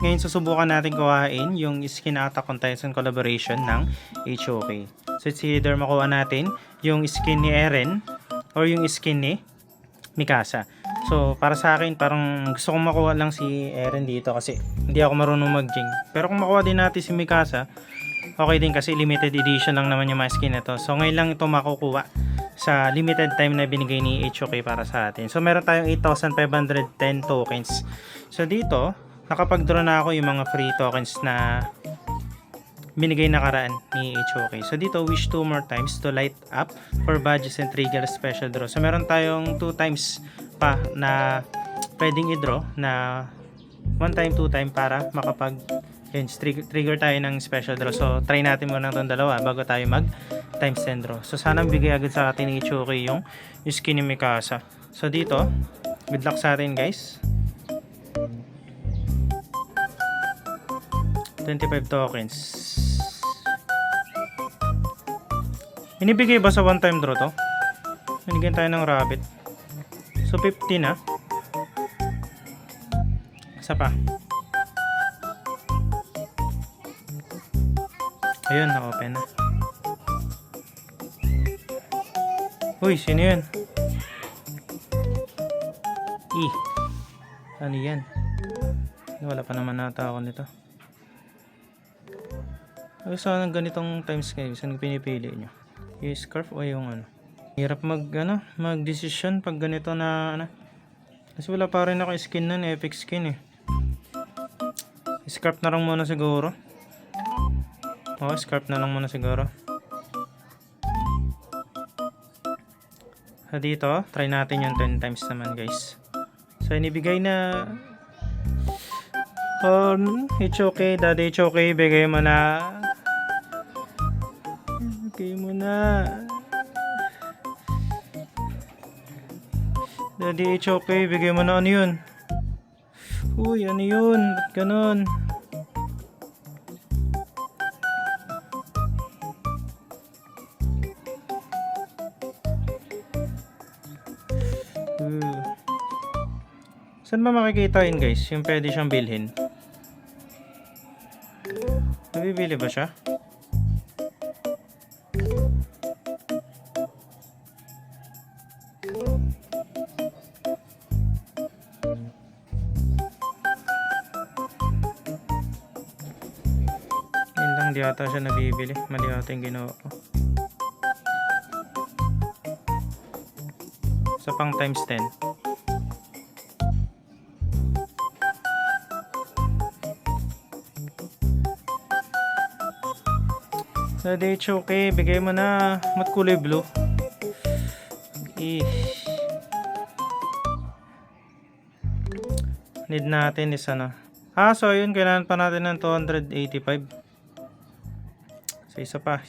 Ngayon susubukan natin kuhain yung skin Attack on Titan collaboration ng HOK. So it's either makuha natin yung skin ni Eren or yung skin ni Mikasa. So para sa akin parang gusto kong makuha lang si Eren dito kasi hindi ako marunong mag-jing. Pero kung makuha din natin si Mikasa, okay din kasi limited edition lang naman yung mga skin na to. So ngayon lang ito makukuha sa limited time na binigay ni HOK para sa atin. So meron tayong 8,510 tokens. So dito nakapag-draw na ako yung mga free tokens na binigay nakaraan ni HOK. So dito, wish 2 more times to light up for badges and trigger special draw. So meron tayong 2 times pa na pwedeng i-draw na 1 time, 2 time para makapag trigger tayo ng special draw. So try natin muna itong dalawa bago tayo mag times 10 draw. So sana bigay agad sa atin ni HOK yung skin ni Mikasa. So dito, good luck sa atin guys. 25 tokens. Inibigay ba sa one time draw to? Binigyan tayo ng rabbit. So 50 na. Isa pa. Ayun, na-open na. Uy, sino yun? Ano yan? Wala pa naman nata ako nito. Ay, saan ang ganitong times kayo? Saan pinipili nyo? Yung scarf o yung ano? Hirap mag-decision pag ganito na ano. Kasi wala pa rin ako skin nun, epic skin eh. Scarf na lang muna siguro. Oo, scarf na lang muna siguro. So dito, try natin yung 10 times naman guys. So inibigay na HOK, Daddy HOK, bigay mo na. Bigay mo na. Daddy HOK, bigay mo na. Ano yun? Uy, ano yun? Ba't ganon? Saan ba makikita yun guys? Yung pwede siyang bilhin. Nabibili ba siya? Yun lang, di ata siya nabibili. Mali ata yung ginawa ko. Sa pang times 10. Daddy HOK, bigay mo na. Mat kulay blue. Need natin is ano. So yun, kailangan pa natin ng 285. So isa pa.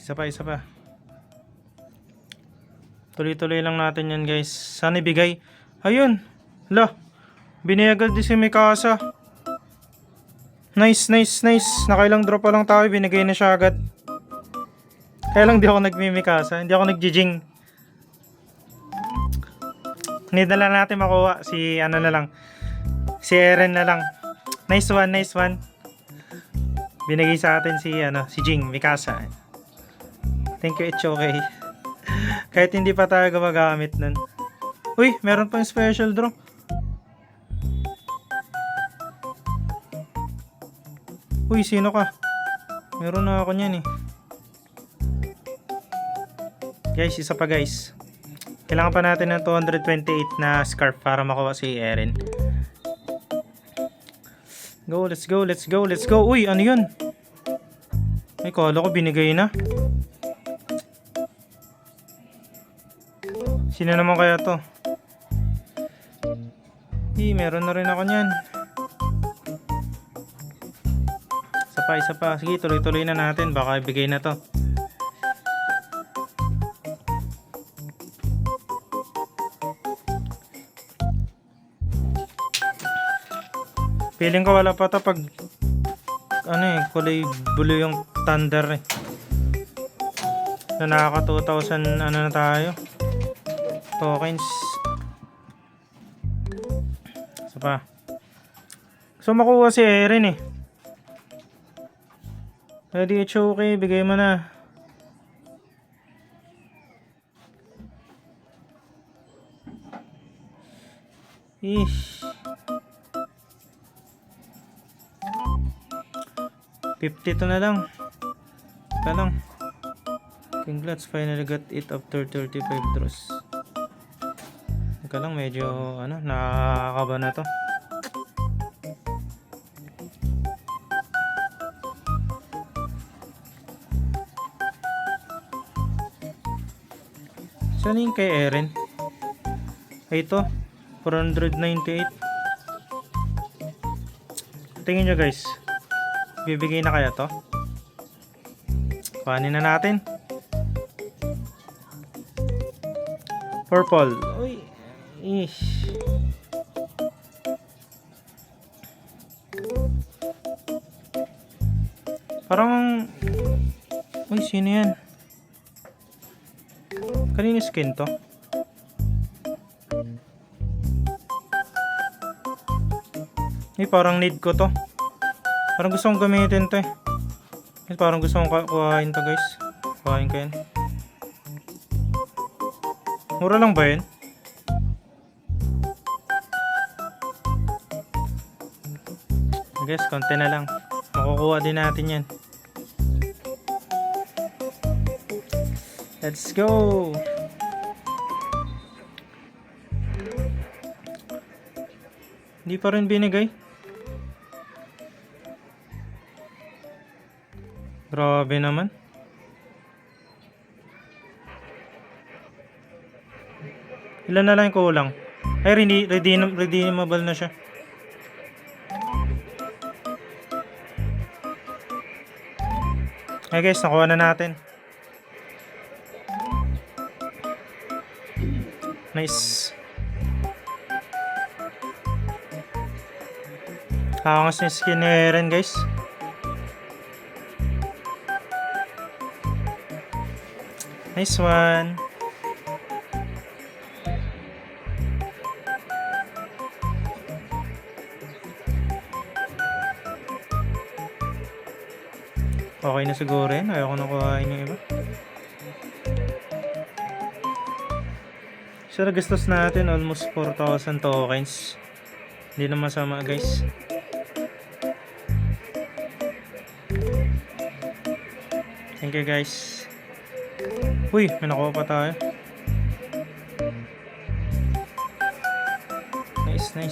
Tuloy-tuloy lang natin yan guys. Sana ibigay. Ayun. La. Biniyagad din si Mikasa. Nice. Nakailang drop pa lang tayo. Binigay na siya agad. Kaya lang di ako nagmimikasa. Hindi ako nagjijing. Need na lang natin makuha. Si ano na lang. Si Eren na lang. Nice one. Binigay sa atin si Jing Mikasa. Thank you, it's okay. Kahit hindi pa tayo gumagamit nun. Uy, meron pang special draw. Uy, sino ka? Meron na ako niyan eh. Guys, isa pa guys. Kailangan pa natin ng 228 na scarf para makuha si Eren. Let's go. Uy, ano yun? Ay, kala ko binigay na. Sino naman kaya to? Meron na rin ako niyan. Isa pa. Sige, tuloy-tuloy na natin. Baka ibigay na to. Feeling ko wala pa to pag kulay blue yung thunder eh. So nakaka 2,000 na tayo tokens. So pa. So makuha si Eren eh. Ready, HOK, bigay mo na. Ish. 52 na lang. Ika lang. Congrats, finally got it after 35 draws. Ika lang, medyo nakakaba na to. Saan yung kay Eren? Ay, ito 498. Tingin nyo guys, bibigay na kaya to? Kuhanin na natin. Purple. Uy, ish. Parang, uy, sino yan? Kanino skin to? Eh, parang need ko to. Parang gusto kong gamitin to eh. Parang gusto kong kuhain to guys. Kuhain ko yan. Mura lang ba yun? Guys, konti na lang. Makukuha din natin yan. Let's go! Hindi pa rin binigay. Grabe naman. Ilan na lang yung kulang? Ay, redeemable na siya. Ay guys, nakuha na natin. Nice. Kakangas yung skin ni Eren guys. Nice one. Okay na siguro yun. Ayaw ko na kuhain yung iba. So nagastos natin almost 4,000 tokens. Hindi na masama guys. Thank you guys. Uy, may nakuha pa tayo. Nice.